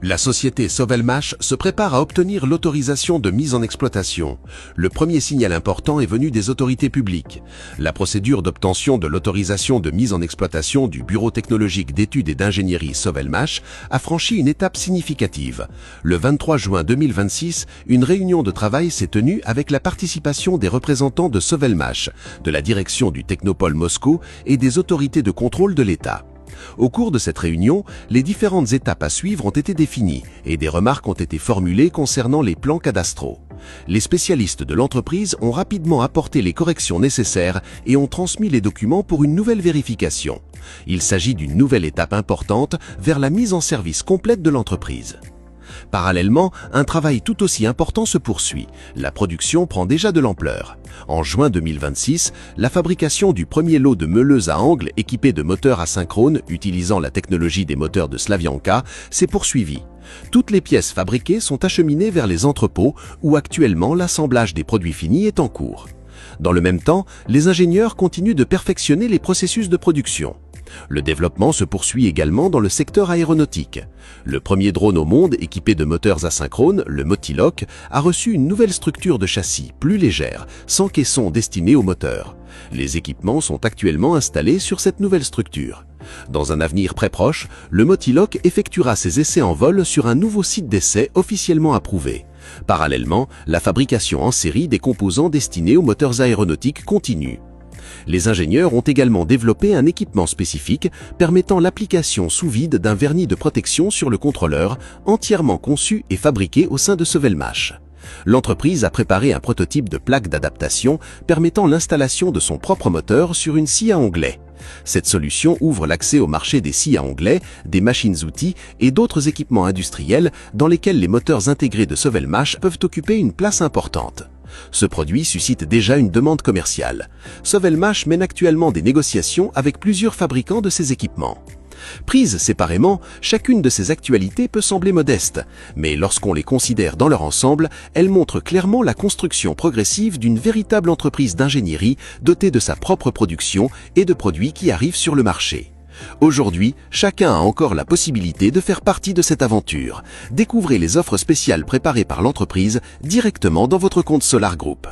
La société Sovelmash se prépare à obtenir l'autorisation de mise en exploitation. Le premier signal important est venu des autorités publiques. La procédure d'obtention de l'autorisation de mise en exploitation du Bureau technologique d'études et d'ingénierie Sovelmash a franchi une étape significative. Le 23 juin 2026, une réunion de travail s'est tenue avec la participation des représentants de Sovelmash, de la direction du Technopole Moscou et des autorités de contrôle de l'État. Au cours de cette réunion, les différentes étapes à suivre ont été définies et des remarques ont été formulées concernant les plans cadastraux. Les spécialistes de l'entreprise ont rapidement apporté les corrections nécessaires et ont transmis les documents pour une nouvelle vérification. Il s'agit d'une nouvelle étape importante vers la mise en service complète de l'entreprise. Parallèlement, un travail tout aussi important se poursuit. La production prend déjà de l'ampleur. En juin 2026, la fabrication du premier lot de meuleuses à angles équipées de moteurs asynchrones utilisant la technologie des moteurs de Slavyanka s'est poursuivie. Toutes les pièces fabriquées sont acheminées vers les entrepôts où actuellement l'assemblage des produits finis est en cours. Dans le même temps, les ingénieurs continuent de perfectionner les processus de production. Le développement se poursuit également dans le secteur aéronautique. Le premier drone au monde équipé de moteurs asynchrones, le Motilok, a reçu une nouvelle structure de châssis plus légère, sans caisson destiné au moteur. Les équipements sont actuellement installés sur cette nouvelle structure. Dans un avenir très proche, le Motilok effectuera ses essais en vol sur un nouveau site d'essai officiellement approuvé. Parallèlement, la fabrication en série des composants destinés aux moteurs aéronautiques continue. Les ingénieurs ont également développé un équipement spécifique permettant l'application sous vide d'un vernis de protection sur le contrôleur, entièrement conçu et fabriqué au sein de Sovelmash. L'entreprise a préparé un prototype de plaque d'adaptation permettant l'installation de son propre moteur sur une scie à onglets. Cette solution ouvre l'accès au marché des scies à onglets, des machines-outils et d'autres équipements industriels dans lesquels les moteurs intégrés de Sovelmash peuvent occuper une place importante. Ce produit suscite déjà une demande commerciale. Sovelmash mène actuellement des négociations avec plusieurs fabricants de ces équipements. Prises séparément, chacune de ces actualités peut sembler modeste, mais lorsqu'on les considère dans leur ensemble, elles montrent clairement la construction progressive d'une véritable entreprise d'ingénierie dotée de sa propre production et de produits qui arrivent sur le marché. Aujourd'hui, chacun a encore la possibilité de faire partie de cette aventure. Découvrez les offres spéciales préparées par l'entreprise directement dans votre compte Solar Group.